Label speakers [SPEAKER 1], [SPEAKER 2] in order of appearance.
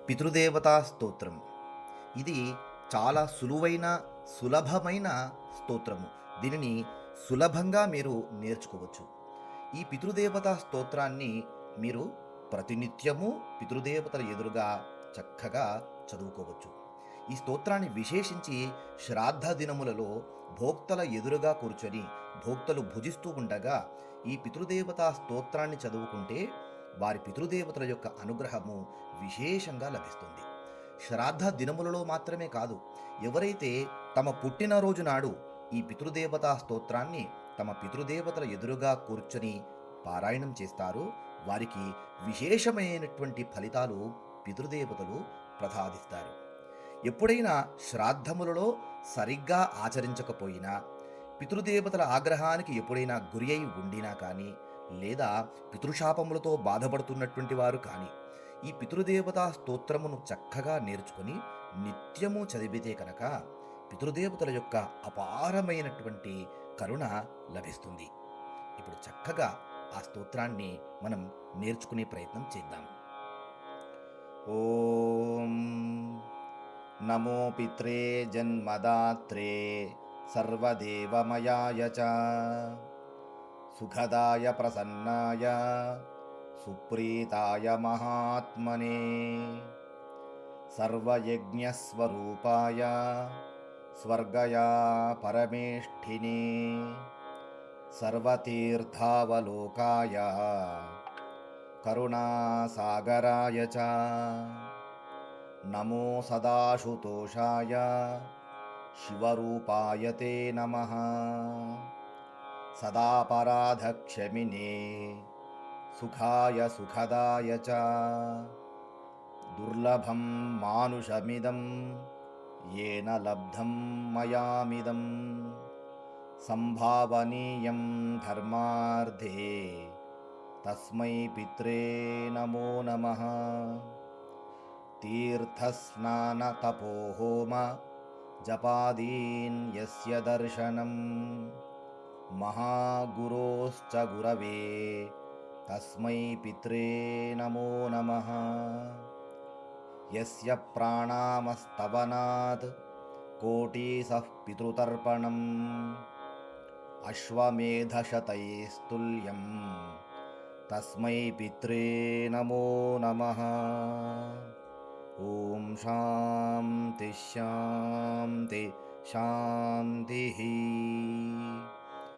[SPEAKER 1] పితృదేవతా స్తోత్రం. ఇది చాలా సులభమైన స్తోత్రము. దీనిని సులభంగా మీరు నేర్చుకోవచ్చు. ఈ పితృదేవతా స్తోత్రాన్ని మీరు ప్రతినిత్యము పితృదేవతల ఎదురుగా చక్కగా చదువుకోవచ్చు. ఈ స్తోత్రాన్ని విశేషించి శ్రాద్ధ దినములలో భోక్తల ఎదురుగా కూర్చొని భోక్తలు భుజిస్తూ ఉండగా ఈ పితృదేవతా స్తోత్రాన్ని చదువుకుంటే వారి పితృదేవతల యొక్క అనుగ్రహము విశేషంగా లభిస్తుంది. శ్రాద్ధ దినములలో మాత్రమే కాదు, ఎవరైతే తమ పుట్టినరోజు నాడు ఈ పితృదేవతా స్తోత్రాన్ని తమ పితృదేవతల ఎదురుగా కూర్చొని పారాయణం చేస్తారో వారికి విశేషమైనటువంటి ఫలితాలు పితృదేవతలు ప్రసాదిస్తారు. ఎప్పుడైనా శ్రాద్ధములలో సరిగ్గా ఆచరించకపోయినా, పితృదేవతల ఆగ్రహానికి ఎప్పుడైనా గురి అయి ఉండినా కానీ, లేదా పితృశాపములతో బాధపడుతున్నటువంటి వారు కానీ ఈ పితృదేవతా స్తోత్రమును చక్కగా నేర్చుకొని నిత్యము చదివితే కనుక పితృదేవతల యొక్క అపారమైనటువంటి కరుణ లభిస్తుంది. ఇప్పుడు చక్కగా ఆ స్తోత్రాన్ని మనం నేర్చుకునే ప్రయత్నం చేద్దాం. ఓం నమో పిత్రే జన్మదాత్రే సర్వదేవమయాయ చ సుఖదాయ ప్రసన్నాయ సుప్రీతాయ మహాత్మనే సర్వయజ్ఞస్వరూపాయ స్వర్గయా పరమేష్ఠినే సర్వతీర్థావలోకాయ కరుణాసాగరాయ చ నమో సదాశుతోషాయ శివరూపాయ తే నమః సదాపరాధక్షమినే సుఖాయ సుఖదాయ చ దుర్లభం మానుషమిదం येन లబ్ధం మయామిదం సంభావనీయం ధర్మార్థే తస్మై పిత్రే నమో నమః తీర్థస్నానతపోహోమ జపాదీన్ యస్య దర్శనం మహాగురోశ్చ గురవే తస్మై పిత్రే నమో నమః యస్య ప్రాణామస్తవనాత్ కోటీసః పితృతర్పణం అశ్వమేధశతైస్తుల్యం తస్మై పిత్రే నమో నమః ఓం శాంతి శాంతి శాంతి.